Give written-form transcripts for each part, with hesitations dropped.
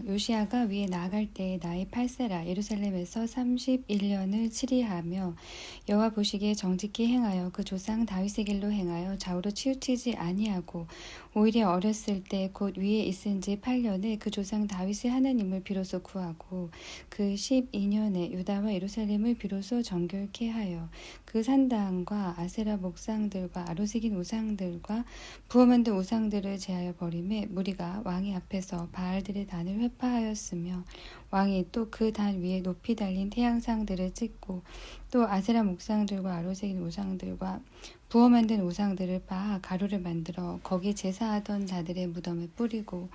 요시야가 위에 나아갈 때 나의 8세라 예루살렘에서 31년을 치리하며 여호와 보시기에 정직히 행하여 그 조상 다윗의 길로 행하여 좌우로 치우치지 아니하고 오히려 어렸을 때 곧 위에 있은 지 8년에 그 조상 다윗의 하나님을 비로소 구하고 그 12년에 유다와 예루살렘을 비로소 정결케 하여 그 산당과 아세라 목상들과 아로새긴 우상들과 부어 만든 우상들을 제하여 버림에 무리가 왕의 앞에서 바알들의 단을 회파하였으며 왕이 또 그 단 위에 높이 달린 태양상들을 찍고 또 아세라 목상들과 아로새긴 우상들과 부어 만든 우상들을 빻아 가루를 만들어 거기 제사하던 자들의 무덤에 뿌리고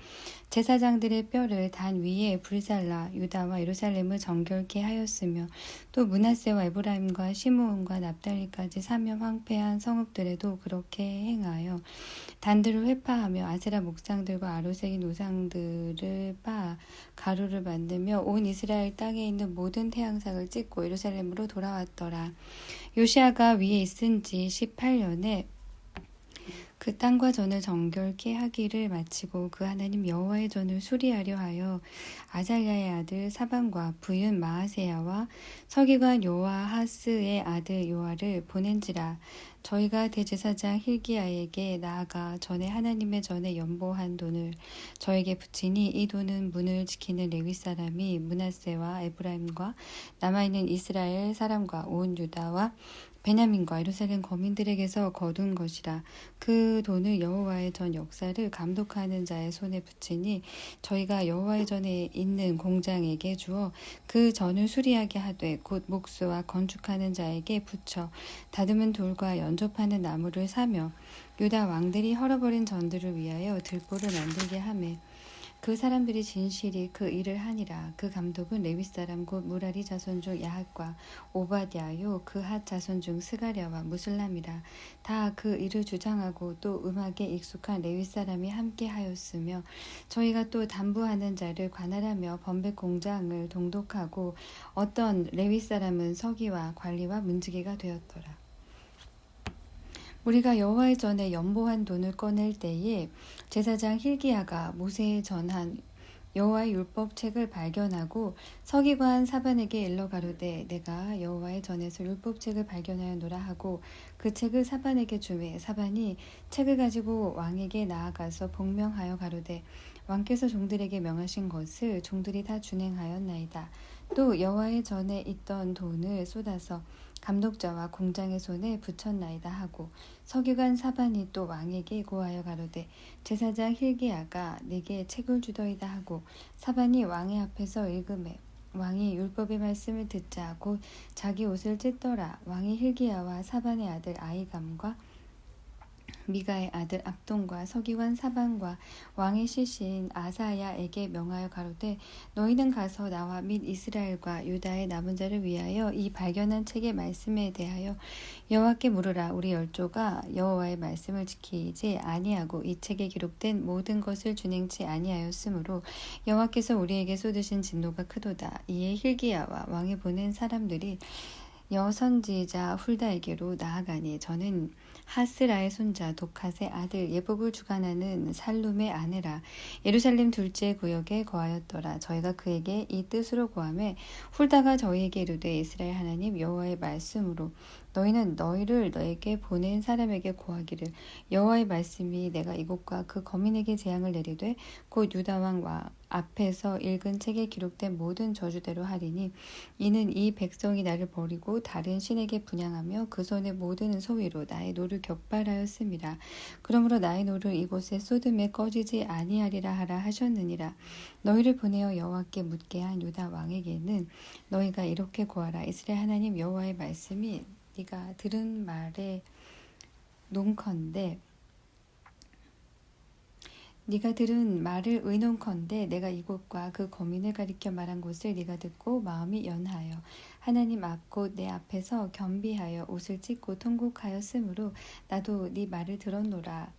제사장들의 뼈를 단 위에 불살라 유다와 예루살렘을 정결케 하였으며 또 므낫세와 에브라임과 시므온과 납달리까지 사면 황폐한 성읍들에도 그렇게 행하여 단들을 회파하며 아세라 목상들과 아로새긴 우상들을 빻아 가루를 만들며 온 이스라엘 땅에 있는 모든 태양상을 찍고 예루살렘으로 돌아왔더라. 요시야가 위에 있은 지 18년에 그 땅과 전을 정결케 하기를 마치고 그 하나님 여호와의 전을 수리하려 하여 아잘랴의 아들 사반과 부윤 마아세야와 서기관 요아하스의 아들 요아를 보낸지라. 저희가 대제사장 힐기야에게 나아가 전에 하나님의 전에 연보한 돈을 저에게 붙이니 이 돈은 문을 지키는 레위 사람이 므낫세와 에브라임과 남아있는 이스라엘 사람과 온 유다와 베냐민과 예루살렘 거민들에게서 거둔 것이라. 그 돈을 여호와의 전 역사를 감독하는 자의 손에 붙이니 저희가 여호와의 전에 있는 공장에게 주어 그 전을 수리하게 하되 곧 목수와 건축하는 자에게 붙여 다듬은 돌과 연접하는 나무를 사며 유다 왕들이 헐어버린 전들을 위하여 들보를 만들게 하매 그 사람들이 진실이 그 일을 하니라. 그 감독은 레위 사람 곧 무라리 자손 중 야핫과 오바댜요 그 핫 자손 중 스가랴와 무슬람이라. 다 그 일을 주장하고 또 음악에 익숙한 레위 사람이 함께 하였으며 저희가 또 담부하는 자를 관할하며 번백 공장을 동독하고 어떤 레위 사람은 서기와 관리와 문지기가 되었더라. 우리가 여호와의 전에 연보한 돈을 꺼낼 때에 제사장 힐기야가 모세에 전한 여호와의 율법책을 발견하고 서기관 사반에게 일러 가로되 내가 여호와의 전에서 율법책을 발견하였노라 하고 그 책을 사반에게 주매 사반이 책을 가지고 왕에게 나아가서 복명하여 가로되 왕께서 종들에게 명하신 것을 종들이 다 준행하였나이다. 또 여호와의 전에 있던 돈을 쏟아서 감독자와 공장의 손에 붙였나이다 하고 서기관 사반이 또 왕에게 고하여 가로되 제사장 힐기야가 내게 책을 주더이다 하고 사반이 왕의 앞에서 읽음에 왕이 율법의 말씀을 듣자 곧 자기 옷을 찢더라. 왕이 힐기야와 사반의 아들 아이감과 미가의 아들 압돈과 서기관 사반과 왕의 시신 아사야에게 명하여 가로되 너희는 가서 나와 및 이스라엘과 유다의 남은 자를 위하여 이 발견한 책의 말씀에 대하여 여호와께 물으라. 우리 열조가 여호와의 말씀을 지키지 아니하고 이 책에 기록된 모든 것을 준행치 아니하였으므로 여호와께서 우리에게 쏟으신 진노가 크도다. 이에 힐기야와 왕이 보낸 사람들이 여선지자 훌다에게로 나아가니 저는 하스라의 손자 독핫의 아들 예복을 주관하는 살룸의 아내라. 예루살렘 둘째 구역에 거하였더라. 저희가 그에게 이 뜻으로 고하매 훌다가 저희에게 이르되 이스라엘 하나님 여호와의 말씀으로 너희는 너희를 너에게 보낸 사람에게 고하기를 여호와의 말씀이 내가 이곳과 그 거민에게 재앙을 내리되 곧 유다 왕 앞에서 읽은 책에 기록된 모든 저주대로 하리니 이는 이 백성이 나를 버리고 다른 신에게 분향하며 그 손의 모든 소위로 나의 노를 격발하였음이라. 그러므로 나의 노를 이곳에 쏟음에 꺼지지 아니하리라 하라 하셨느니라. 너희를 보내어 여호와께 묻게 한 유다 왕에게는 너희가 이렇게 고하라. 이스라엘 하나님 여호와의 말씀이 네가 들은 말에 논컨대 네가 들은 말을 의논컨대 내가 이곳과 그 거민을 가리켜 말한 곳을 네가 듣고 마음이 연하여 하나님 앞 곧 내 앞에서 겸비하여 옷을 찢고 통곡하였으므로 나도 네 말을 들었노라.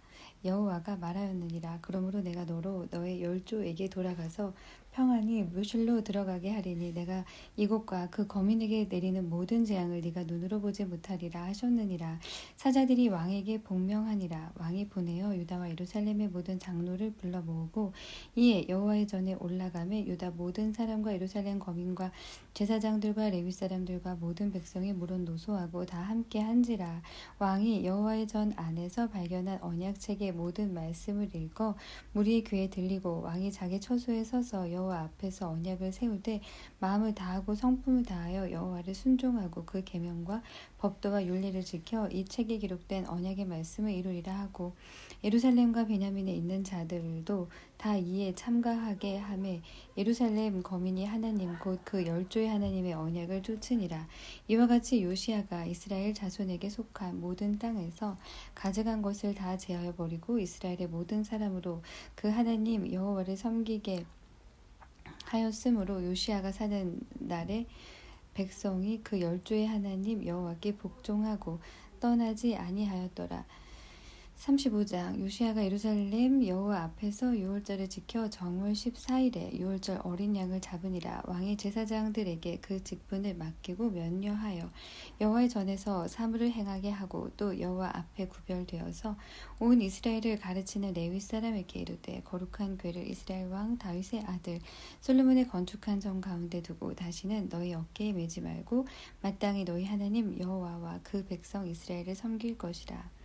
여호와가 말하였느니라. 그러므로 내가 너로 너의 열조에게 돌아가서 평안히 묘실로 들어가게 하리니 내가 이곳과 그 거민에게 내리는 모든 재앙을 네가 눈으로 보지 못하리라 하셨느니라. 사자들이 왕에게 복명하니라. 왕이 보내어 유다와 예루살렘의 모든 장로를 불러 모으고 이에 여호와의 전에 올라가매 유다 모든 사람과 예루살렘 거민과 제사장들과 레위 사람들과 모든 백성이 물은 노소하고 다 함께 한지라. 왕이 여호와의 전 안에서 발견한 언약책의 모든 말씀을 읽어 무리의 귀에 들리고 왕이 자기 처소에 서서 여호와 앞에서 언약을 세울 때 마음을 다하고 성품을 다하여 여호와를 순종하고 그 계명과 법도와 윤리를 지켜 이 책에 기록된 언약의 말씀을 이루리라 하고 예루살렘과 베냐민에 있는 자들도 다 이에 참가하게 하매 예루살렘 거민이 하나님 곧 그 열조의 하나님의 언약을 쫓으니라. 이와 같이 요시야가 이스라엘 자손에게 속한 모든 땅에서 가져간 것을 다 제하여 버리고 이스라엘의 모든 사람으로 그 하나님 여호와를 섬기게 하였으므로 요시야가 사는 날에 백성이 그 열조의 하나님 여호와께 복종하고 떠나지 아니하였더라. 35장 요시야가 예루살렘 여호와 앞에서 유월절을 지켜 정월 14일에 유월절 어린 양을 잡으니라. 왕이 제사장들에게 그 직분을 맡기고 면려하여 여호와의 전에서 사물을 행하게 하고 또 여호와 앞에 구별되어서 온 이스라엘을 가르치는 레위 사람에게 이르되 거룩한 궤를 이스라엘 왕 다윗의 아들 솔로몬의 건축한 성 가운데 두고 다시는 너희 어깨에 매지 말고 마땅히 너희 하나님 여호와와 그 백성 이스라엘을 섬길 것이라.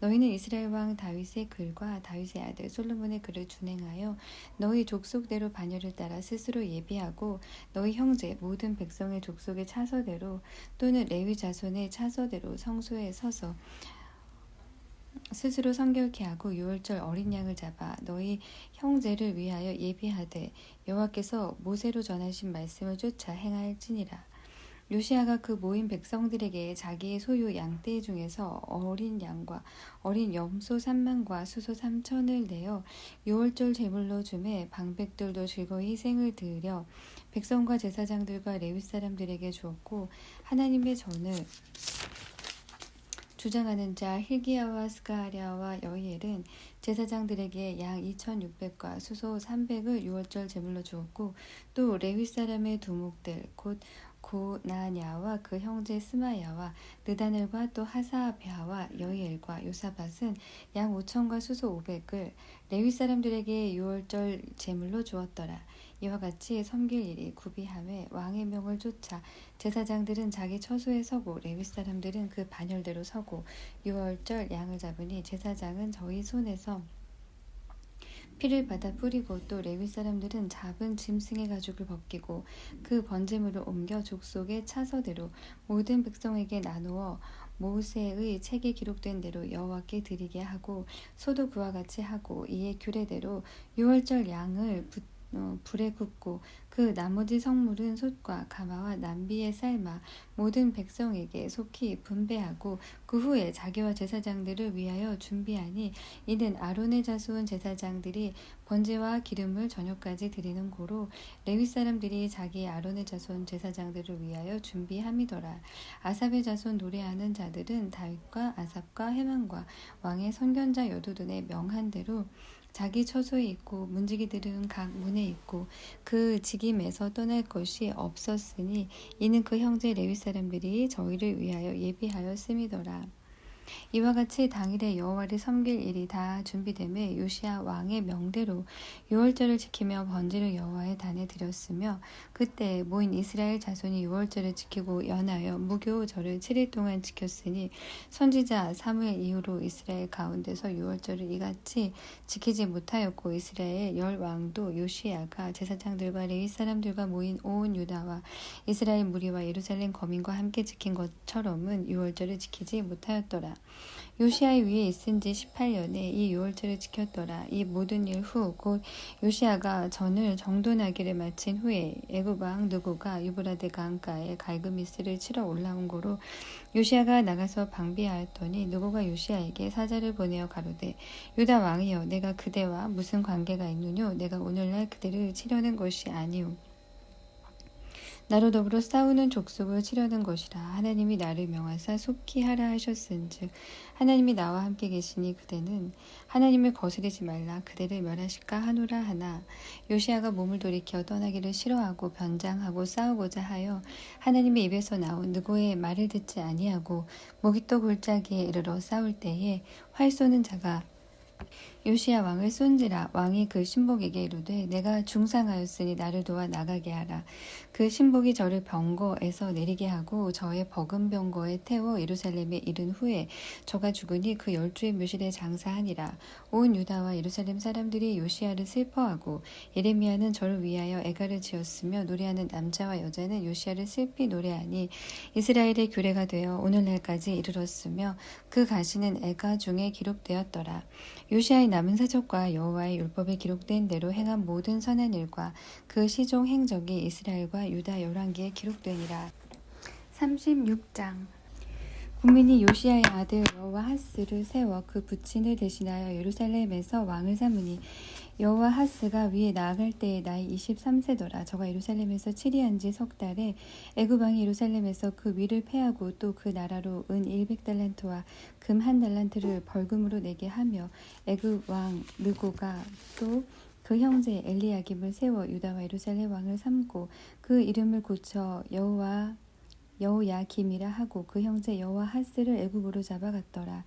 너희는 이스라엘 왕 다윗의 글과 다윗의 아들 솔로몬의 글을 준행하여 너희 족속대로 반열을 따라 스스로 예비하고 너희 형제 모든 백성의 족속의 차서대로 또는 레위 자손의 차서대로 성소에 서서 스스로 성결케 하고 유월절 어린 양을 잡아 너희 형제를 위하여 예비하되 여호와께서 모세로 전하신 말씀을 쫓아 행할지니라. 요시야가 그 모인 백성들에게 자기의 소유 양떼 중에서 어린 양과 어린 염소 3만과 수소 3천을 내어 유월절 제물로 주매 방백들도 즐거이 희생을 드려 백성과 제사장들과 레위 사람들에게 주었고 하나님의 전을 주장하는 자 hil기야와 스가랴와 여히엘은 제사장들에게 양 2,600과 수소 300을 유월절 제물로 주었고 또 레위 사람의 두목들 곧 고나냐와 그 형제 스마야와 느다넬과 또 하사랴와 여히엘과 요사밧은 양 5천과 수소 500을 레위 사람들에게 유월절 제물로 주었더라. 이와 같이 섬길 일이 구비함에 왕의 명을 쫓아 제사장들은 자기 처소에 서고 레위 사람들은 그 반열대로 서고 유월절 양을 잡으니 제사장은 저희 손에서 피를 받아 뿌리고 또 레위 사람들은 잡은 짐승의 가죽을 벗기고 그 번제물을 옮겨 족속의 차서대로 모든 백성에게 나누어 모세의 책에 기록된 대로 여호와께 드리게 하고 소도 그와 같이 하고 이에 규례대로 유월절 양을 불에 굽고 그 나머지 성물은 솥과 가마와 남비에 삶아 모든 백성에게 속히 분배하고 그 후에 자기와 제사장들을 위하여 준비하니 이는 아론의 자손 제사장들이 번제와 기름을 저녁까지 드리는 고로 레위 사람들이 자기 아론의 자손 제사장들을 위하여 준비함이더라. 아삽의 자손 노래하는 자들은 다윗과 아삽과 헤만과 왕의 선견자 여두둔의 명한 대로 자기 처소에 있고 문지기들은 각 문에 있고 그 직임에서 떠날 것이 없었으니 이는 그 형제 레위 사람들이 저희를 위하여 예비하였음이더라. 이와 같이 당일에 여호와를 섬길 일이 다 준비되매 요시야 왕의 명대로 유월절을 지키며 번제를 여호와의 단에 드렸으며 그때 모인 이스라엘 자손이 유월절을 지키고 연하여 무교 절을 7일 동안 지켰으니 선지자 사무엘 이후로 이스라엘 가운데서 유월절을 이같이 지키지 못하였고 이스라엘 열 왕도 요시야가 제사장들과 레위 사람들과 모인 온 유다와 이스라엘 무리와 예루살렘 거민과 함께 지킨 것처럼은 유월절을 지키지 못하였더라. 요시야의 위에 있은 지 18년에 이 유월절을 지켰더라. 이 모든 일 후 곧 요시야가 전을 정돈하기를 마친 후에 애굽 왕 느고가 유브라데 강가에 갈그미스를 치러 올라온 고로 요시야가 나가서 방비하였더니 느고가 요시야에게 사자를 보내어 가로되 유다 왕이여 내가 그대와 무슨 관계가 있느뇨 내가 오늘날 그대를 치려는 것이 아니오 나로 더불어 싸우는 족속을 치려는 것이라. 하나님이 나를 명하사 속히 하라 하셨은즉 하나님이 나와 함께 계시니 그대는 하나님을 거스르지 말라 그대를 멸하실까 하노라 하나. 요시야가 몸을 돌이켜 떠나기를 싫어하고 변장하고 싸우고자 하여 하나님의 입에서 나온 느고의 말을 듣지 아니하고 모깃도 골짜기에 이르러 싸울 때에 활 쏘는 자가 요시야 왕을 쏜지라. 왕이 그 신복에게 이르되 내가 중상하였으니 나를 도와 나가게 하라. 그 신복이 저를 병거에서 내리게 하고 저의 버금 병거에 태워 예루살렘에 이른 후에 저가 죽으니 그 10주의 묘실에 장사하니라. 온 유다와 예루살렘 사람들이 요시야를 슬퍼하고 예레미야는 저를 위하여 애가를 지었으며 노래하는 남자와 여자는 요시야를 슬피 노래하니 이스라엘의 규례가 되어 오늘날까지 이르렀으며 그 가시는 애가 중에 기록되었더라. 요시야의 남은 사적과 여호와의 율법에 기록된 대로 행한 모든 선한 일과 그 시종 행적이 이스라엘과 유다 열왕기에 기록되니라. 36장. 국민이 요시야의 아들 여호와하스를 세워 그 부친을 대신하여 예루살렘에서 왕을 삼으니 여호와하스가 위에 나아갈 때에 나이 23세더라. 저가 예루살렘에서 치리한 지 석 달에 애굽 왕이 예루살렘에서 그 위를 패하고 또 그 나라로 은 100달란트와 금 1달란트를 벌금으로 내게 하며 애굽 왕 느고가 또 그 형제 엘리야김을 세워 유다와 예루살렘 왕을 삼고 그 이름을 고쳐 여호야김이라 하고 그 형제 여호와하스를 애굽으로 잡아갔더라.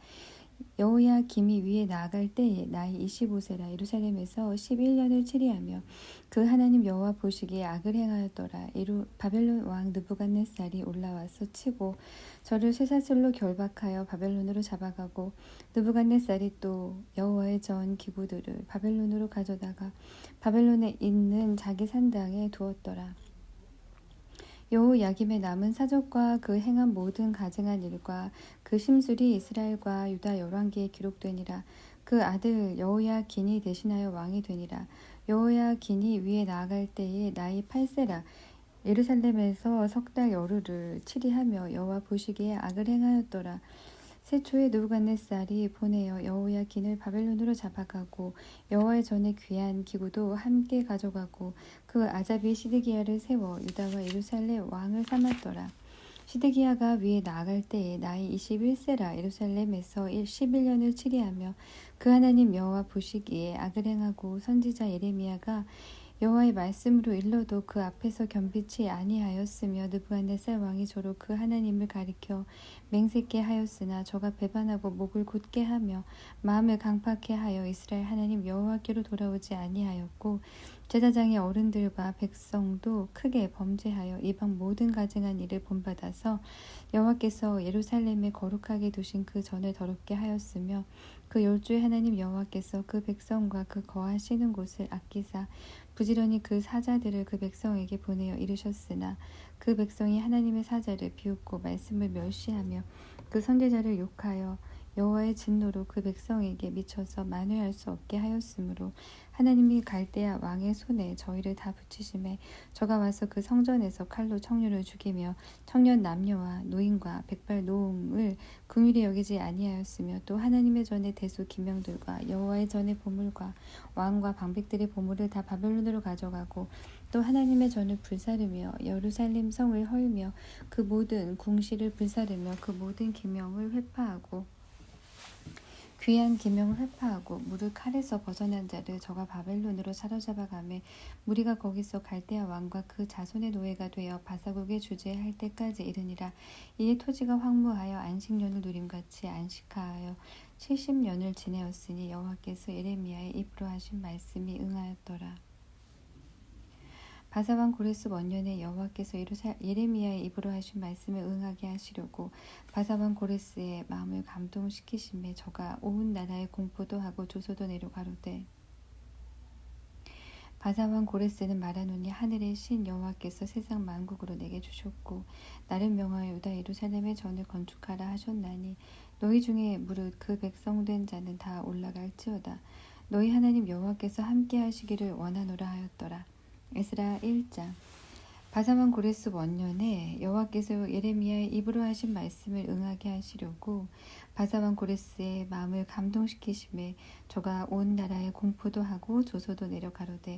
여호야김이 위에 나아갈 때에 나이 25세라. 예루살렘에서 11년을 치리하며 그 하나님 여호와 보시기에 악을 행하였더라. 이루 바벨론 왕 느부갓네살이 올라와서 치고 저를 쇠사슬로 결박하여 바벨론으로 잡아가고 느부갓네살이 또 여호와의 전 기구들을 바벨론으로 가져다가 바벨론에 있는 자기 산당에 두었더라. 여호야김의 남은 사적과 그 행한 모든 가증한 일과 그 심술이 이스라엘과 유다 열왕기에 기록되니라. 그 아들 여호야긴이 대신하여 왕이 되니라. 여호야긴이 위에 나아갈 때에 나이 8세라. 예루살렘에서 석 달 열흘을 치리하며 여호와 보시기에 악을 행하였더라. 세초에 느부갓네살이 보내어 여호야긴을 바벨론으로 잡아가고 여호와의 전에 귀한 기구도 함께 가져가고 그 아잡이 시드기야를 세워 유다와 예루살렘 왕을 삼았더라. 시드기야가 위에 나아갈 때에 나이 21세라. 예루살렘에서 11년을 치리하며 그 하나님 여호와 보시기에 악을 행하고 선지자 예레미야가 여호와의 말씀으로 일러도 그 앞에서 겸비치 아니하였으며 느부갓네살 왕이 저로 그 하나님을 가리켜 맹세케 하였으나 저가 배반하고 목을 곧게 하며 마음을 강팍해 하여 이스라엘 하나님 여호와께로 돌아오지 아니하였고 제사장의 어른들과 백성도 크게 범죄하여 이방 모든 가증한 일을 본받아서 여호와께서 예루살렘에 거룩하게 두신 그 전을 더럽게 하였으며 그 10주의 하나님 여호와께서 그 백성과 그 거하시는 곳을 아끼사 부지런히 그 사자들을 그 백성에게 보내어 이르셨으나 그 백성이 하나님의 사자를 비웃고 말씀을 멸시하며 그 선지자를 욕하여 여호와의 진노로 그 백성에게 미쳐서 만회할 수 없게 하였으므로 하나님이 갈대아 왕의 손에 저희를 다 붙이심에 저가 와서 그 성전에서 칼로 청년을 죽이며 청년 남녀와 노인과 백발 노움을 긍휼히 여기지 아니하였으며 또 하나님의 전에 대수 기명들과 여호와의 전에 보물과 왕과 방백들의 보물을 다 바벨론으로 가져가고 또 하나님의 전을 불사르며 예루살렘 성을 헐며 그 모든 궁시를 불사르며 그 모든 기명을 회파하고 귀한 기명을 회파하고 무릇 칼에서 벗어난 자를 저가 바벨론으로 사로잡아가매 무리가 거기서 갈대아 왕과 그 자손의 노예가 되어 바사국에 주재할 때까지 이르니라. 이에 토지가 황무하여 안식년을 누림같이 안식하여 70년을 지내었으니 여호와께서 예레미야의 입으로 하신 말씀이 응하였더라. 바사왕 고레스 원년에 여호와께서 예레미야의 입으로 하신 말씀을 응하게 하시려고 바사왕 고레스의 마음을 감동시키심에 저가 온 나라에 공포도 하고 조소도 내려 가로되 바사왕 고레스는 말하노니 하늘의 신 여호와께서 세상 만국으로 내게 주셨고 나를 명하여 유다 예루살렘의 전을 건축하라 하셨나니 너희 중에 무릇 그 백성된 자는 다 올라갈지어다. 너희 하나님 여호와께서 함께 하시기를 원하노라 하였더라. 에스라 1장. 바사왕 고레스 원년에 여호와께서 예레미야의 입으로 하신 말씀을 응하게 하시려고 바사왕 고레스의 마음을 감동시키심에 저가 온 나라에 공포도 하고 조소도 내려 가로되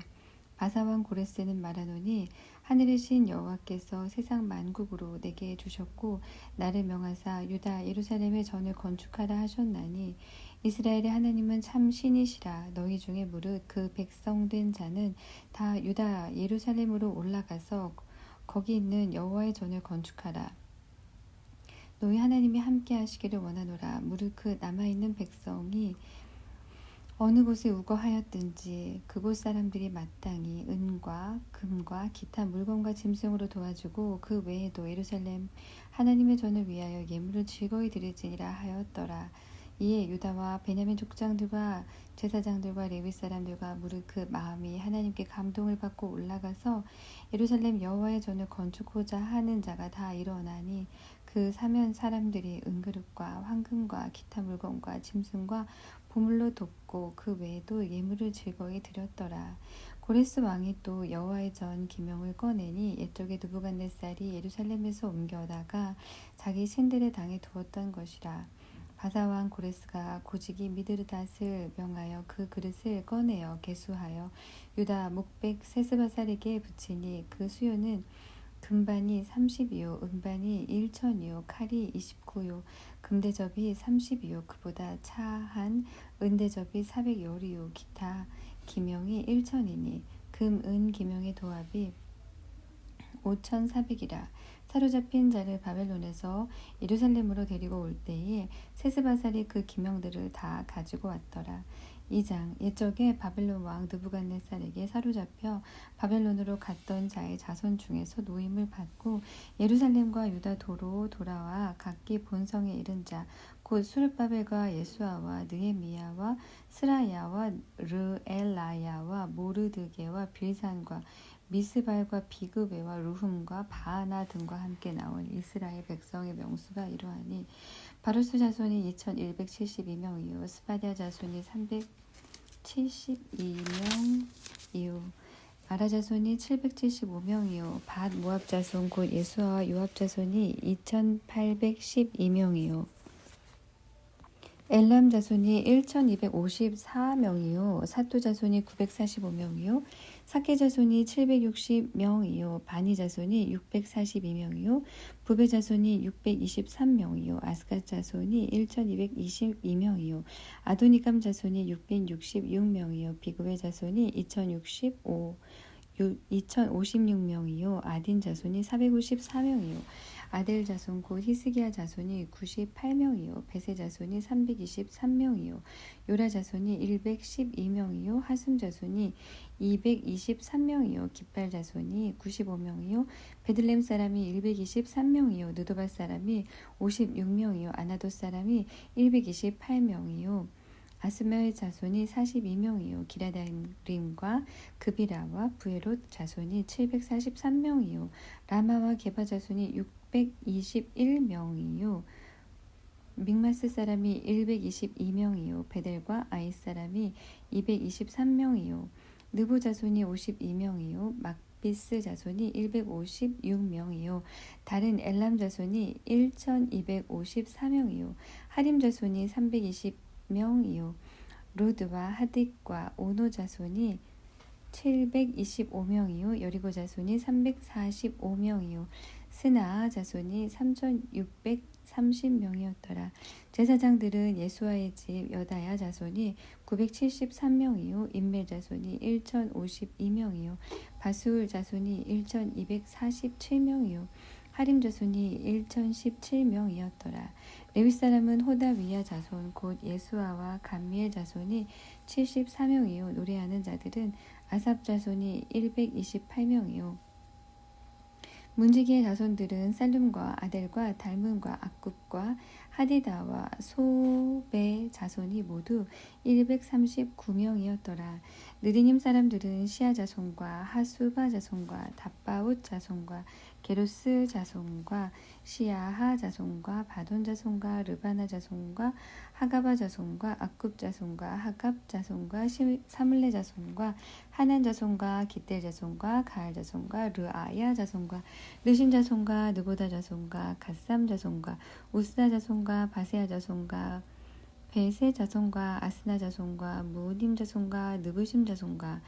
바사왕 고레스는 말하노니 하늘의 신 여호와께서 세상 만국으로 내게 주셨고 나를 명하사 유다 예루살렘의 전을 건축하라 하셨나니 이스라엘의 하나님은 참 신이시라. 너희 중에 무릇 그 백성된 자는 다 유다 예루살렘으로 올라가서 거기 있는 여호와의 전을 건축하라. 너희 하나님이 함께 하시기를 원하노라. 무릇 그 남아있는 백성이 어느 곳에 우거하였든지 그곳 사람들이 마땅히 은과 금과 기타 물건과 짐승으로 도와주고 그 외에도 예루살렘 하나님의 전을 위하여 예물을 즐거이 드릴지니라 하였더라. 이에 유다와 베냐민 족장들과 제사장들과 레위 사람들과 무릇 그 마음이 하나님께 감동을 받고 올라가서 예루살렘 여호와의 전을 건축하고자 하는 자가 다 일어나니 그 사면 사람들이 은그릇과 황금과 기타 물건과 짐승과 보물로 돕고 그 외에도 예물을 즐거이 드렸더라. 고레스 왕이 또 여호와의 전 기명을 꺼내니 옛적에 느부갓네살이 예루살렘에서 옮겨다가 자기 신들의 당에 두었던 것이라. 바사왕 고레스가 고지기 미드르닷을 명하여 그 그릇을 꺼내어 개수하여 유다 목백 세스바살에게 붙이니 그 수요는 금반이 30요, 은반이 1천이요, 칼이 29요, 금대접이 30이요, 그보다 차한 은대접이 400요리요, 기타 기명이 1천이니 금, 은 기명의 도합이 5,400이라. 사로잡힌 자를 바벨론에서 예루살렘으로 데리고 올 때에 세스바살이 그 기명들을 다 가지고 왔더라. 2장 옛적에 바벨론 왕 느부갓네살에게 사로잡혀 바벨론으로 갔던 자의 자손 중에서 노임을 받고 예루살렘과 유다 도로 돌아와 각기 본성에 이른 자 곧 수르바벨과 예수아와 느헤미야와 스라야와 르엘라야와 모르드게와 빌산과 미스발과 비그베와 루흠과 바하나 등과 함께 나온 이스라엘 백성의 명수가 이러하니 바루스 자손이 2172명이요 스바랴 자손이 372명이요 아라 자손이 775명이요 밧 모압 자손 곧 예수아와 요압 자손이 2812명이요 엘람 자손이 1254명이요 사또 자손이 945명이요 사케 자손이 760명이요 바니 자손이 642명이요 부베 자손이 623명이요 아스갓 자손이 1222명이요 아도니감 자손이 666명이요 비그웨 자손이 2056명이요 아딘 자손이 454명이요 아델 자손 곧 히스기야 자손이 98명이요 베세 자손이 323명이요 요라 자손이 112명이요 하숨 자손이 223명이요 기팔 자손이 95명이요 베들렘 사람이 123명이요 느도발 사람이 56명이요 아나도 사람이 128명이요 아스메의 자손이 42명이요 기라다림과 그비라와 부에롯 자손이 743명이요 라마와 게바 자손이 621명이요 믹마스 사람이 122명이요 베델과 아이 사람이 223명이요 느보 자손이 52명이요 막비스 자손이 156명이요 다른 엘람 자손이 1254명이요 하림 자손이 320명이요 로드와 하딕과 오노 자손이 725명이요 여리고 자손이 345명이요 스나아 자손이 3630명이었더라. 제사장들은 예수아의 집 여다야 자손이 973명이요 임멜 자손이 1052명이요 바수울 자손이 1247명이요 하림 자손이 1017명이었더라. 레위 사람은 호다위야 자손 곧 예수아와 감미엘 자손이 74명이요 노래하는 자들은 아삽 자손이 128명이요 문지기의 자손들은 살룸과 아델과 달문과 악굽과 하디다와 소베 자손이 모두 139명이었더라. 느디님 사람들은 시아 자손과 하수바 자손과 답바웃 자손과 게로스 자손과 시아하 자손과 바돈 자손과 르바나 자손과 하가바 자손과 악굽 자손과 하갑 자손과 사물레 자손과 하난 자손과 기델 자손과 가알 자손과 르아야 자손과 르신 자손과 느보다 자손과 갓삼 자손과 우스나 자손과 바세아 자손과 베세 자손과 아스나 자손과 무님 자손과 느부심 자손과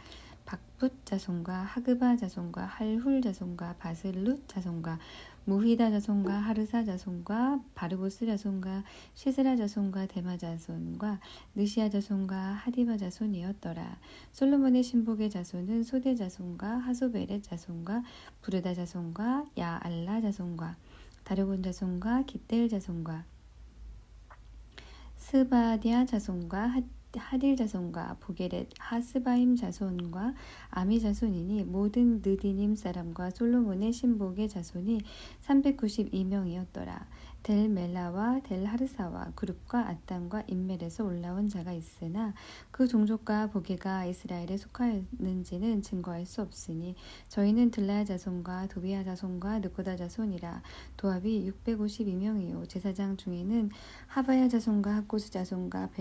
박붓 자손과 하그바 자손과 할훌 자손과 바슬룻 자손과 무히다 자손과 하르사 자손과 바르보스 자손과 시스라 자손과 데마 자손과 느시아 자손과 하디바 자손이었더라. 솔로몬의 신복의 자손은 소대 자손과 하소베렛 자손과 부르다 자손과 야알라 자손과 다르곤 자손과 깃델 자손과 스바디아 자손과 하딜 자손과 보게렛 하스바임 자손과 아미 자손이니 모든 느디님 사람과 솔로몬의 신복의 자손이 392명이었더라. 델 멜라와 델 하르사와 그룹과 아담과 인멜에서 올라온 자가 있으나 그 종족과 보게가 이스라엘에 속하였는지는 증거할 수 없으니 저희는 들라 자손과 도비아 자손과 느고다 자손이라. 도합이 652명이요 제사장 중에는 하바야 자손과 학고스 자손과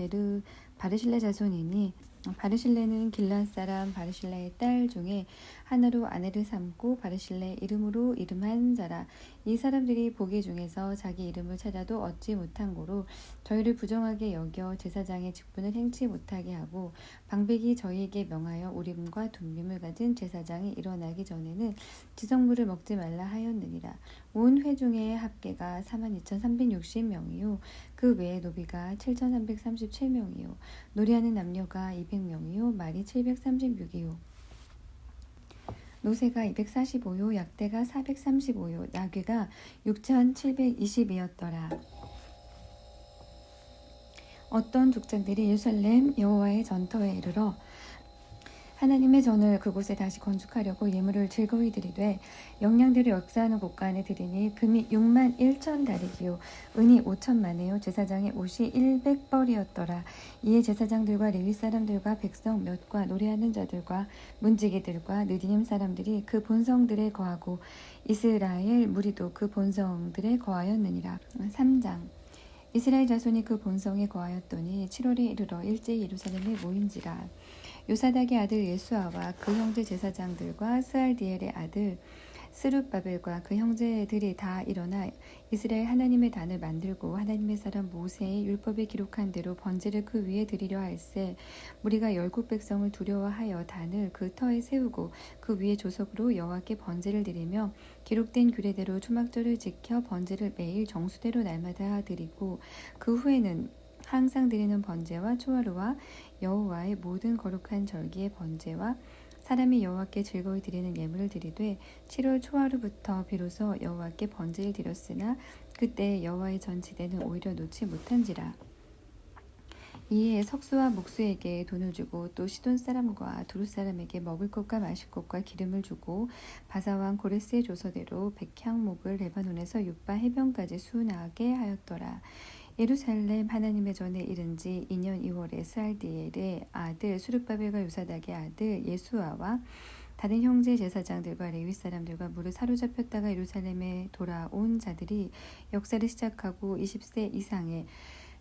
바르실레 자손이니 바르실레는 길앗 사람 바르실레의 딸 중에 하나로 아내를 삼고 바르실레 이름으로 이름한 자라. 이 사람들이 보기 중에서 자기 이름을 찾아도 얻지 못한 고로 저희를 부정하게 여겨 제사장의 직분을 행치 못하게 하고 방백이 저희에게 명하여 우림과 둠림을 가진 제사장이 일어나기 전에는 지성물을 먹지 말라 하였느니라. 온 회중의 합계가 42,360명이요 그 외에 노비가 7,337명이요 노래하는 남녀가 200명이요 말이 736이요 노새가 245요 약대가 435요 나귀가 6,720이었더라. 어떤 족장들이 예루살렘 여호와의 전터에 이르러 하나님의 전을 그곳에 다시 건축하려고 예물을 즐거이 드리되 영양대로 역사하는 곳간에 드리니 금이 6만 1천 다리기요 은이 5천만에요 제사장의 옷이 100벌이었더라. 이에 제사장들과 레위 사람들과 백성 몇과 노래하는 자들과 문지기들과 느디님 사람들이 그 본성들에 거하고 이스라엘 무리도 그 본성들에 거하였느니라. 3장 이스라엘 자손이 그 본성에 거하였더니 7월에 이르러 일제히 예루살렘에 모인지라. 요사닥의 아들 예수아와 그 형제 제사장들과 스알디엘의 아들 스룹바벨과 그 형제들이 다 일어나 이스라엘 하나님의 단을 만들고 하나님의 사람 모세의 율법에 기록한 대로 번제를 그 위에 드리려 할세. 무리가 열국 백성을 두려워하여 단을 그 터에 세우고 그 위에 조석으로 여호와께 번제를 드리며 기록된 규례대로 초막절을 지켜 번제를 매일 정수대로 날마다 드리고 그 후에는 항상 드리는 번제와 초하루와 여호와의 모든 거룩한 절기의 번제와 사람이 여호와께 즐거이 드리는 예물을 드리되 7월 초하루부터 비로소 여호와께 번제를 드렸으나 그때 여호와의 전지대는 오히려 놓지 못한지라. 이에 석수와 목수에게 돈을 주고 또 시돈 사람과 두루 사람에게 먹을 것과 마실 것과 기름을 주고 바사왕 고레스의 조서대로 백향목을 레바논에서 윳바 해변까지 수나게 하였더라. 예루살렘 하나님의 전에 이른 지 2년 2월에 스알디엘의 아들 수르바벨과 요사닥의 아들 예수아와 다른 형제 제사장들과 레위 사람들과 무릇 사로잡혔다가 예루살렘에 돌아온 자들이 역사를 시작하고 20세 이상의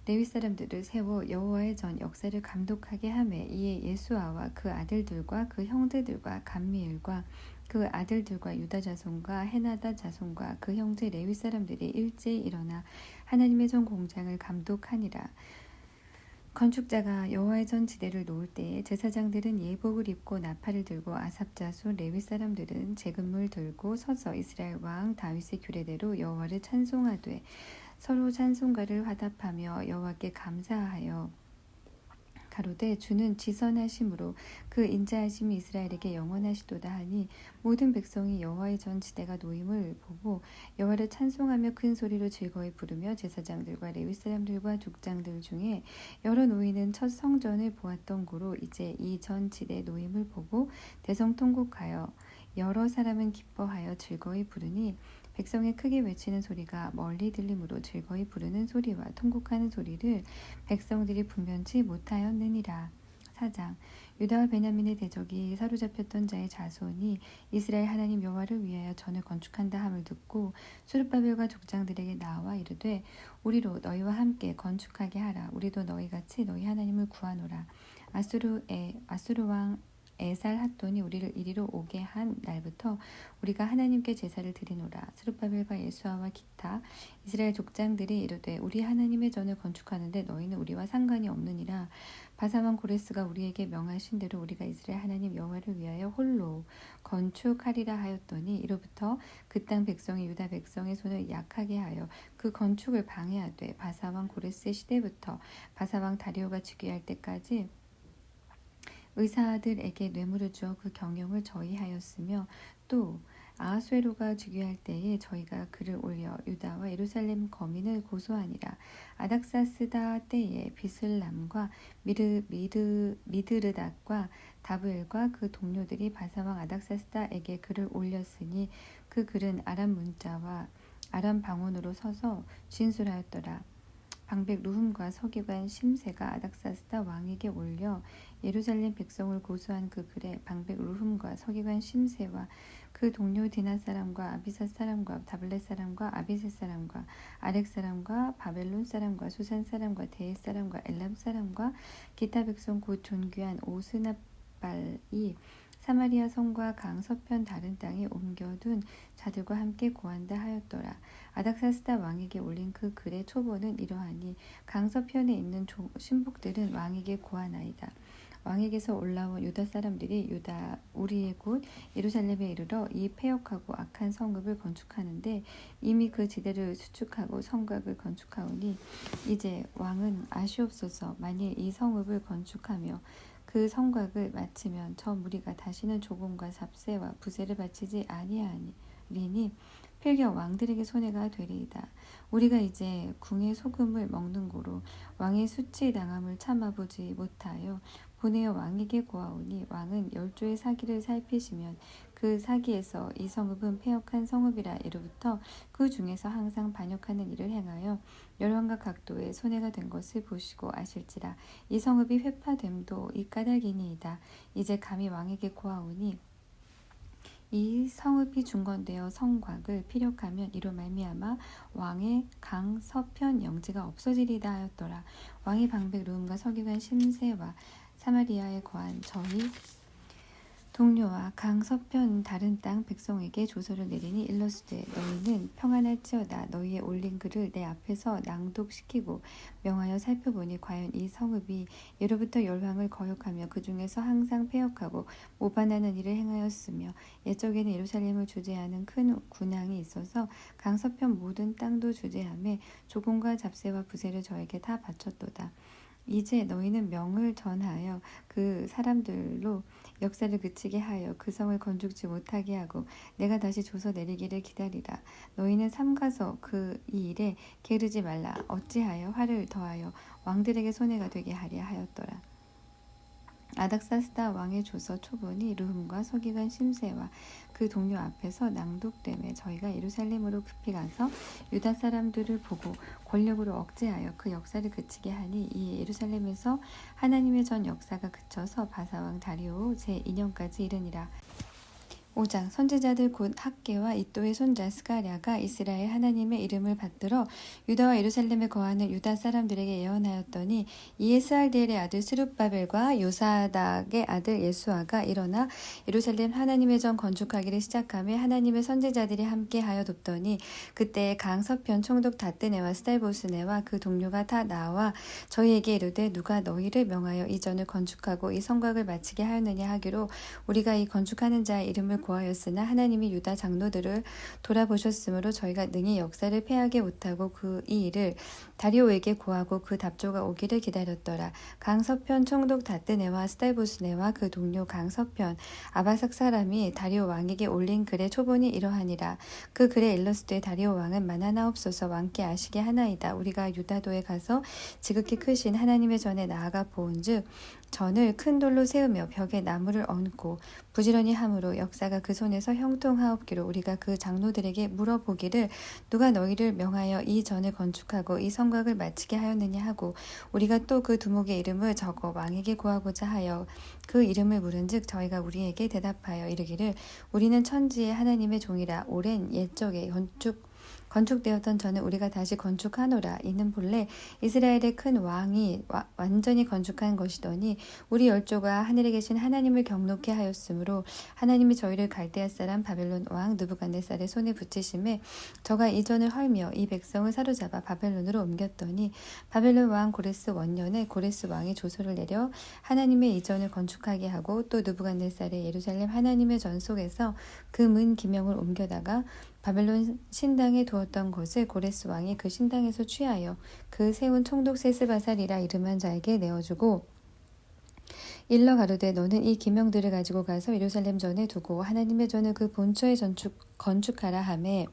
레위 사람들을 세워 여호와의 전 역사를 감독하게 하매 이에 예수아와 그 아들들과 그 형제들과 감미엘과 그 아들들과 유다 자손과 헤나다 자손과 그 형제 레위 사람들이 일제히 일어나 하나님의 전 공장을 감독하니라. 건축자가 여호와의 전 지대를 놓을 때에 제사장들은 예복을 입고 나팔을 들고 아삽 자손 레위 사람들은 제금을 들고 서서 이스라엘 왕 다윗의 규례대로 여호와를 찬송하되 서로 찬송가를 화답하며 여호와께 감사하여 가로되 주는 지선하심으로 그 인자하심이 이스라엘에게 영원하시도다 하니 모든 백성이 여호와의 전 지대가 놓임을 보고 여호와를 찬송하며 큰 소리로 즐거이 부르며 제사장들과 레위 사람들과 족장들 중에 여러 노인은 첫 성전을 보았던 고로 이제 이 전 지대 놓임을 보고 대성통곡하여 여러 사람은 기뻐하여 즐거이 부르니 백성의 크게 외치는 소리가 멀리 들림으로 즐거이 부르는 소리와 통곡하는 소리를 백성들이 분변치 못하였느니라. 4장 유다와 베냐민의 대적이 사로잡혔던 자의 자손이 이스라엘 하나님 여호와를 위하여 전을 건축한다 함을 듣고 수르바벨과 족장들에게 나와 이르되 우리로 너희와 함께 건축하게 하라. 우리도 너희같이 너희 하나님을 구하노라. 아수르 왕 에살핫돈이 우리를 이리로 오게 한 날부터 우리가 하나님께 제사를 드리노라. 스룹바벨과 예수아와 기타 이스라엘 족장들이 이르되 우리 하나님의 전을 건축하는데 너희는 우리와 상관이 없느니라. 바사왕 고레스가 우리에게 명하신 대로 우리가 이스라엘 하나님 여호와를 위하여 홀로 건축하리라 하였더니 이로부터 그 땅 백성이 유다 백성의 손을 약하게 하여 그 건축을 방해하되 바사왕 고레스의 시대부터 바사왕 다리오가 즉위할 때까지 의사들에게 뇌물을 주어 그 경영을 저희하였으며 또 아하수에로가 즉위할 때에 저희가 그를 올려 유다와 예루살렘 거민을 고소하니라. 아닥사스다 때에 비슬람과 미드르닷과 다브엘과 그 동료들이 바사왕 아닥사스다에게 그를 올렸으니 그 글은 아람 문자와 아람 방언으로 서서 진술하였더라. 방백 루흠과 서기관 심세가 아닥사스다 왕에게 올려 예루살렘 백성을 고소한 그 글에 방백 루흠과 서기관 심세와 그 동료 디나 사람과 아비사 사람과 다블렛 사람과 아비세 사람과 아렉 사람과 바벨론 사람과 수산 사람과 데에 사람과 엘람 사람과 기타 백성 곧 존귀한 오스나발이 사마리아 성과 강 서편 다른 땅에 옮겨둔 자들과 함께 고한다 하였더라. 아닥사스다 왕에게 올린 그 글의 초본은 이러하니 강 서편에 있는 신복들은 왕에게 고하나이다. 왕에게서 올라온 유다 사람들이 유다 우리의 곳 예루살렘에 이르러 이 패역하고 악한 성읍을 건축하는데 이미 그 지대를 수축하고 성곽을 건축하오니 이제 왕은 아시옵소서. 만일 이 성읍을 건축하며 그 성곽을 마치면 저 무리가 다시는 조공과 잡세와 부세를 바치지 아니하리니 필경 왕들에게 손해가 되리이다. 우리가 이제 궁의 소금을 먹는 고로 왕의 수치당함을 참아보지 못하여 보내어 왕에게 고하오니 왕은 10조의 사기를 살피시면 그 사기에서 이 성읍은 패역한 성읍이라 이로부터 그 중에서 항상 반역하는 일을 행하여 열왕과 각도에 손해가 된 것을 보시고 아실지라. 이 성읍이 회파됨도 이 까닭이니이다. 이제 감히 왕에게 고하오니 이 성읍이 중건되어 성곽을 피력하면 이로 말미암아 왕의 강 서편 영지가 없어지리다 하였더라. 왕이 방백 루음과 서기관 심세와 사마리아에 거한 저희 동료와 강 서편 다른 땅 백성에게 조서를 내리니 일러스되 너희는 평안할지어다. 너희의 올린 글을 내 앞에서 낭독시키고 명하여 살펴보니 과연 이 성읍이 예로부터 열왕을 거역하며 그 중에서 항상 패역하고 모반하는 일을 행하였으며 옛적에는 예루살렘을 주재하는 큰 군왕이 있어서 강 서편 모든 땅도 주재하며 조공과 잡세와 부세를 저에게 다 바쳤도다. 이제 너희는 명을 전하여 그 사람들로 역사를 그치게 하여 그 성을 건축지 못하게 하고 내가 다시 조서 내리기를 기다리라. 너희는 삼가서 이 일에 게으르지 말라. 어찌하여 화를 더하여 왕들에게 손해가 되게 하랴 하였더라. 아닥사스다 왕의 조서 초본이 르흠과 서기관 심세와 그 동료 앞에서 낭독되매 저희가 예루살렘으로 급히 가서 유다 사람들을 보고 권력으로 억제하여 그 역사를 그치게 하니 이 예루살렘에서 하나님의 전 역사가 그쳐서 바사왕 다리오 제2년까지 이르니라. 5장 선지자들 곧 학개와 이또의 손자 스가랴가 이스라엘 하나님의 이름을 받들어 유다와 예루살렘에 거하는 유다 사람들에게 예언하였더니 이에 스알디엘의 아들 스룹바벨과 요사닥의 아들 예수아가 일어나 예루살렘 하나님의 전 건축하기를 시작하며 하나님의 선지자들이 함께하여 돕더니 그때 강 서편 총독 다뜨네와 스달보스네와 그 동료가 다 나와 저희에게 이르되 누가 너희를 명하여 이 전을 건축하고 이 성곽을 마치게 하였느냐 하기로 우리가 이 건축하는 자의 이름을 고하였으나 하나님이 유다 장로들을 돌아보셨으므로 저희가 능히 역사를 패하게 못하고 이 일을 다리오에게 고하고 그 답조가 오기를 기다렸더라. 강서편 총독 다뜨네와 스달보스네와 그 동료 강서편 아바삭 사람이 다리오 왕에게 올린 글의 초본이 이러하니라. 그 글에 일러스되 다리오 왕은 만하나옵소서. 왕께 아시게 하나이다. 우리가 유다도에 가서 지극히 크신 하나님의 전에 나아가 보은즉 전을 큰 돌로 세우며 벽에 나무를 얹고 부지런히 함으로 역사가 그 손에서 형통하옵기로 우리가 그 장로들에게 물어보기를 누가 너희를 명하여 이 전을 건축하고 이 성곽을 마치게 하였느냐 하고 우리가 또 그 두목의 이름을 적어 왕에게 고하고자 하여 그 이름을 물은즉 저희가 우리에게 대답하여 이르기를 우리는 천지의 하나님의 종이라. 오랜 옛적에 건축되었던 전을 우리가 다시 건축하노라. 이는 본래 이스라엘의 큰 왕이 완전히 건축한 것이더니 우리 열조가 하늘에 계신 하나님을 경노케 하였으므로 하나님이 저희를 갈대아 사람 바벨론 왕 느부갓네살의 손에 붙이심에 저가 이 전을 헐며 이 백성을 사로잡아 바벨론으로 옮겼더니 바벨론 왕 고레스 원년에 고레스 왕이 조서를 내려 하나님의 이 전을 건축하게 하고 또 느부갓네살의 예루살렘 하나님의 전 속에서 그 문 기명을 옮겨다가 바벨론 신당에 두었던 것을 고레스 왕이 그 신당에서 취하여 그 세운 총독 세스바살이라 이름한 자에게 내어주고 일러 가로되 너는 이 기명들을 가지고 가서 예루살렘 전에 두고 하나님의 전을 그 본처에 건축하라 하매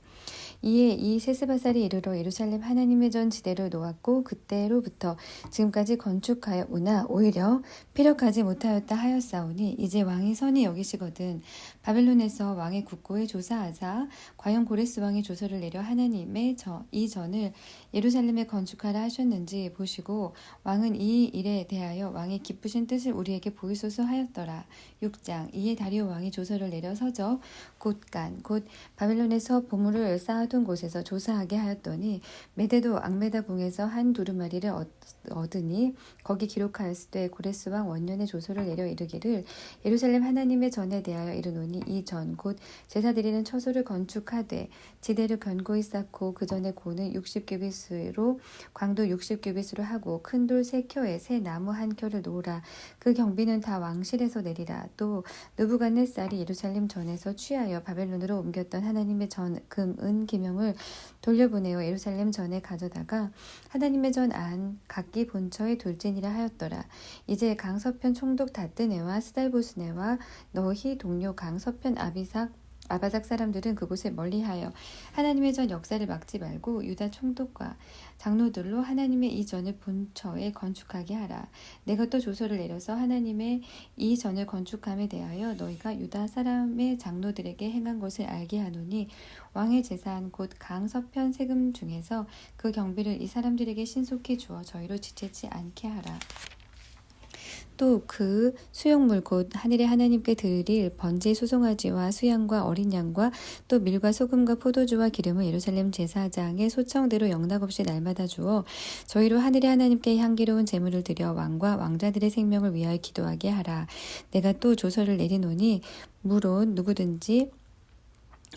이에 이 세스바살이 이르러 예루살렘 하나님의 전 지대를 놓았고 그때로부터 지금까지 건축하였으나 오히려 피력하지 못하였다 하였사오니 이제 왕이 선히 여기시거든 바벨론에서 왕의 국고에 조사하사 과연 고레스 왕이 조서를 내려 하나님의 이 전을 예루살렘에 건축하라 하셨는지 보시고 왕은 이 일에 대하여 왕의 기쁘신 뜻을 우리에게 보이소서 하였더라. 6장 이에 다리오 왕이 조서를 내려 서적 곧 바벨론에서 보물을 쌓아둔 곳에서 조사하게 하였더니 메데도 악메다 궁에서 한 두루마리를 얻으니 거기 기록하였을 때 고레스 왕 원년의 조서를 내려 이르기를 예루살렘 하나님의 전에 대하여 이르노니 이 전 곧 제사 드리는 처소를 건축하되 지대를 견고히 쌓고 그 전에 고는 60규빗으로 광도 60규빗으로 하고 큰 돌 3켜에 새 나무 1켜를 놓으라. 그 경비는 다 왕실에서 내리라. 또 느부갓네살이 예루살렘 전에서 취하여 바벨론으로 옮겼던 하나님의 전 금 은 기명을 돌려보내어 예루살렘 전에 가져다가 하나님의 전 안 각기 본처에 둘지니라 하였더라. 이제 강서편 총독 다뜨네와 스달보스네와 너희 동료 강서편 아바삭 사람들은 그곳을 멀리하여 하나님의 전 역사를 막지 말고 유다 총독과 장로들로 하나님의 이 전을 본처에 건축하게 하라. 내가 또 조서를 내려서 하나님의 이 전을 건축함에 대하여 너희가 유다 사람의 장로들에게 행한 것을 알게 하노니 왕의 재산 곧 강서편 세금 중에서 그 경비를 이 사람들에게 신속히 주어 저희로 지체치 않게 하라. 또 그 수용물 곧 하늘에 하나님께 드릴 번제 수송아지와 수양과 어린 양과 또 밀과 소금과 포도주와 기름을 예루살렘 제사장의 소청대로 영락없이 날마다 주어 저희로 하늘에 하나님께 향기로운 제물을 드려 왕과 왕자들의 생명을 위하여 기도하게 하라. 내가 또 조서를 내리노니 물론 누구든지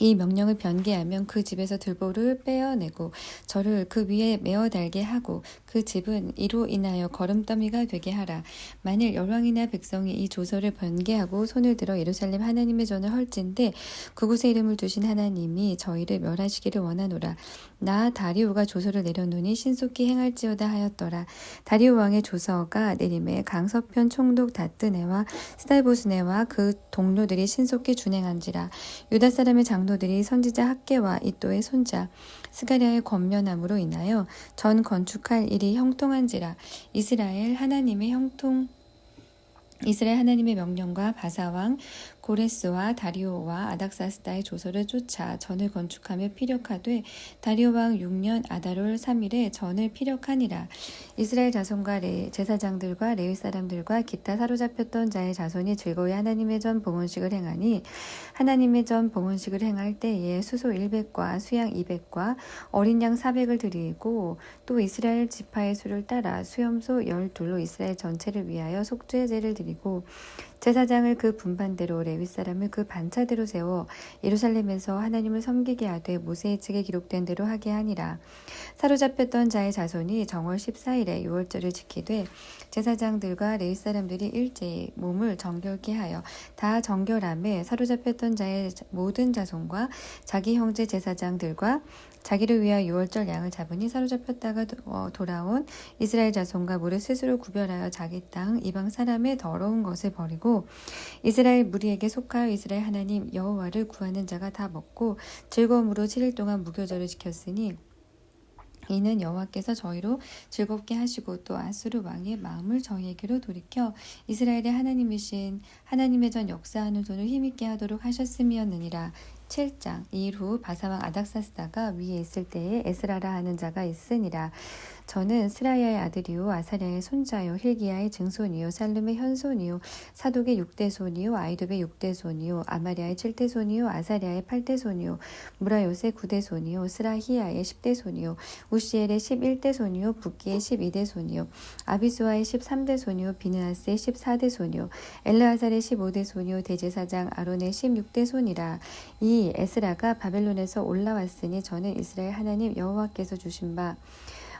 이 명령을 변개하면 그 집에서 들보를 빼어내고 저를 그 위에 메어 달게 하고 그 집은 이로 인하여 거름더미가 되게 하라. 만일 열왕이나 백성이 이 조서를 변개하고 손을 들어 예루살렘 하나님의 전을 헐진데 그곳에 이름을 두신 하나님이 저희를 멸하시기를 원하노라. 나 다리오가 조서를 내려놓으니 신속히 행할지어다 하였더라. 다리오 왕의 조서가 내림에 강서편 총독 다뜨네와 스달보스네와 그 동료들이 신속히 준행한지라. 유다 사람의 장로들이 선지자 학개와 이또의 손자 스가랴의 권면함으로 인하여 전 건축할 일이 형통한지라. 이스라엘 하나님의 명령과 바사왕 고레스와 다리오와 아닥사스다의 조서를 쫓아 전을 건축하며 피력하되 다리오 왕 6년 아다롤 3일에 전을 피력하니라. 이스라엘 자손과 제사장들과 레위 사람들과 기타 사로잡혔던 자의 자손이 즐거이 하나님의 전 봉헌식을 행하니 하나님의 전 봉헌식을 행할 때에 수소 100과 수양 200과 어린 양 400을 드리고 또 이스라엘 지파의 수를 따라 수염소 12로 이스라엘 전체를 위하여 속죄제를 드리고 제사장을 그 분반대로 레위 사람을 그 반차대로 세워 예루살렘에서 하나님을 섬기게 하되 모세의 책에 기록된 대로 하게 하니라. 사로잡혔던 자의 자손이 정월 14일에 유월절을 지키되 제사장들과 레위 사람들이 일제히 몸을 정결케 하여 다 정결함에 사로잡혔던 자의 모든 자손과 자기 형제 제사장들과 자기를 위하여 유월절 양을 잡으니 사로잡혔다가 돌아온 이스라엘 자손과 무릇 스스로 구별하여 자기 땅 이방 사람의 더러운 것을 버리고 이스라엘 무리에게 속하여 이스라엘 하나님 여호와를 구하는 자가 다 먹고 즐거움으로 7일 동안 무교절을 지켰으니 이는 여호와께서 저희로 즐겁게 하시고 또 아수르 왕의 마음을 저희에게로 돌이켜 이스라엘의 하나님이신 하나님의 전 역사하는 손을 힘있게 하도록 하셨음이었느니라. 7장. 이후 바사왕 아닥사스다가 위에 있을 때에 에스라라 하는 자가 있으니라. 저는 스라야의 아들이요 아사랴의 손자요 힐기야의 증손이요 살룸의 현손이요 사독의 6대 손이요 아이돔의 6대 손이요 아마랴의 7대 손이요 아사랴의 8대 손이요 무라요의 9대 손이요 스라히야의 10대 손이요 우시엘의 11대 손이요 붓기의 12대 손이요 아비수아의 13대 손이요 비느하스의 14대 손이요 엘르아살의 15대 손이요 대제사장 아론의 16대 손이라. 이 에스라가 바벨론에서 올라왔으니 저는 이스라엘 하나님 여호와께서 주신 바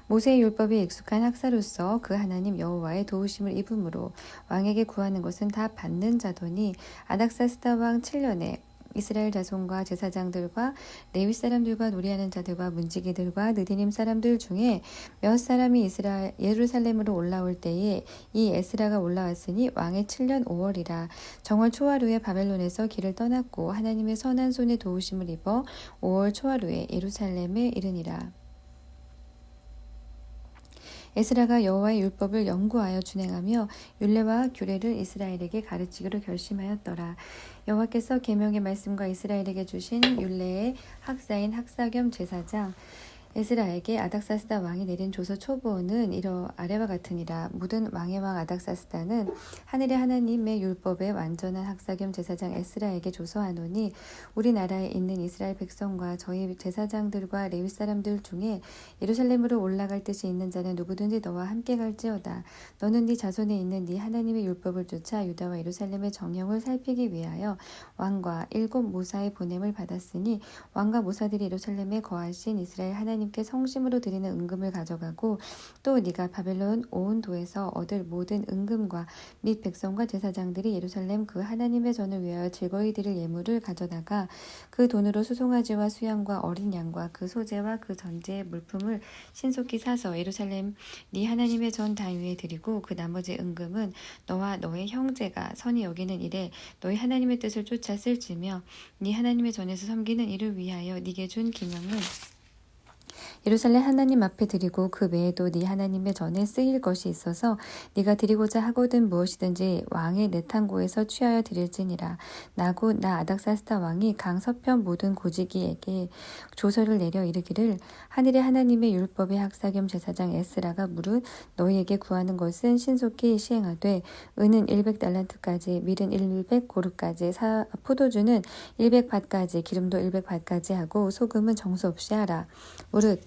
모세의 율법에 익숙한 학사로서 그 하나님 여호와의 도우심을 입음으로 왕에게 구하는 것은 다 받는 자더니 아닥사스다 왕 7년에 이스라엘 자손과 제사장들과 레위 사람들과 노래하는 자들과 문지기들과 느디님 사람들 중에 몇 사람이 예루살렘으로 올라올 때에 이 에스라가 올라왔으니 왕의 7년 5월이라. 정월 초하루에 바벨론에서 길을 떠났고 하나님의 선한 손에 도우심을 입어 5월 초하루에 예루살렘에 이르니라. 에스라가 여호와의 율법을 연구하여 준행하며 율례와 규례를 이스라엘에게 가르치기로 결심하였더라. 여호와께서 계명의 말씀과 이스라엘에게 주신 율례의 학사인 학사 겸 제사장 에스라에게 아닥사스다 왕이 내린 조서 초보는 이러 아래와 같으니라. 모든 왕의 왕 아닥사스다는 하늘의 하나님의 율법의 완전한 학사 겸 제사장 에스라에게 조서하노니 우리나라에 있는 이스라엘 백성과 저희 제사장들과 레위 사람들 중에 예루살렘으로 올라갈 뜻이 있는 자는 누구든지 너와 함께 갈지어다. 너는 네 자손에 있는 네 하나님의 율법을 쫓아 유다와 예루살렘의 정령을 살피기 위하여 왕과 7 모사의 보냄을 받았으니 왕과 모사들이 예루살렘에 거하신 이스라엘 하나님께 성심으로 드리는 은금을 가져가고 또 네가 바벨론 온 도에서 얻을 모든 은금과 및 백성과 제사장들이 예루살렘 그 하나님의 전을 위하여 즐거이 드릴 예물을 가져다가 그 돈으로 수송아지와 수양과 어린 양과 그 소재와 그 전제의 물품을 신속히 사서 예루살렘 네 하나님의 전 다위에 드리고 그 나머지 은금은 너와 너의 형제가 선히 여기는 일에 너희 하나님의 뜻을 쫓아 쓸지며 네 하나님의 전에서 섬기는 일을 위하여 네게 준 기명은 예루살렘 하나님 앞에 드리고 그 외에도 네 하나님의 전에 쓰일 것이 있어서 네가 드리고자 하거든 무엇이든지 왕의 내탕고에서 취하여 드릴지니라. 나고 나 아닥사스다 왕이 강 서편 모든 고지기에게 조서를 내려 이르기를 하늘의 하나님의 율법의 학사 겸 제사장 에스라가 물은 너희에게 구하는 것은 신속히 시행하되 은은 100달란트까지 밀은 100고루까지 포도주는 100밭까지 기름도 100밭까지 하고 소금은 정수 없이 하라. 무릇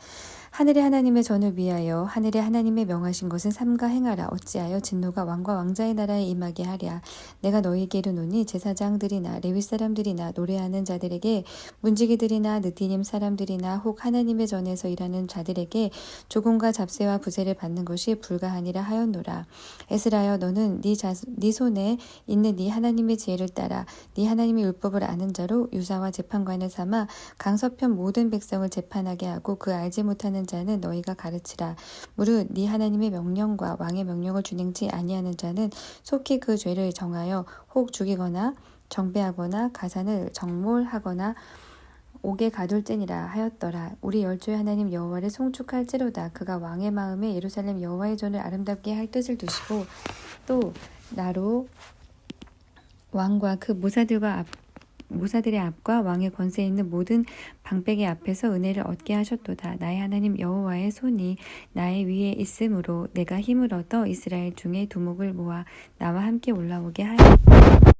하늘의 하나님의 전을 위하여 하늘의 하나님의 명하신 것은 삼가 행하라. 어찌하여 진노가 왕과 왕자의 나라에 임하게 하랴. 내가 너희에게 이르노니 제사장들이나 레위 사람들이나 노래하는 자들에게 문지기들이나 느티님 사람들이나 혹 하나님의 전에서 일하는 자들에게 조공과 잡세와 부세를 받는 것이 불가하니라 하였노라. 에스라여 너는 네 손에 있는 네 하나님의 지혜를 따라 네 하나님의 율법을 아는 자로 유사와 재판관을 삼아 강서편 모든 백성을 재판하게 하고 그 알지 못하는 자는 너희가 가르치라. 무릇 네 하나님의 명령과 왕의 명령을 준행치 아니하는 자는 속히 그 죄를 정하여 혹 죽이거나 정배하거나 가산을 정몰하거나 옥에 가둘지니라 하였더라. 우리 열조의 하나님 여호와를 송축할지로다. 그가 왕의 마음에 예루살렘 여호와의 전을 아름답게 할 뜻을 두시고 또 나로 왕과 그 모사들의 앞과 왕의 권세에 있는 모든 방백의 앞에서 은혜를 얻게 하셨도다. 나의 하나님 여호와의 손이 나의 위에 있으므로 내가 힘을 얻어 이스라엘 중에 두목을 모아 나와 함께 올라오게 하였다.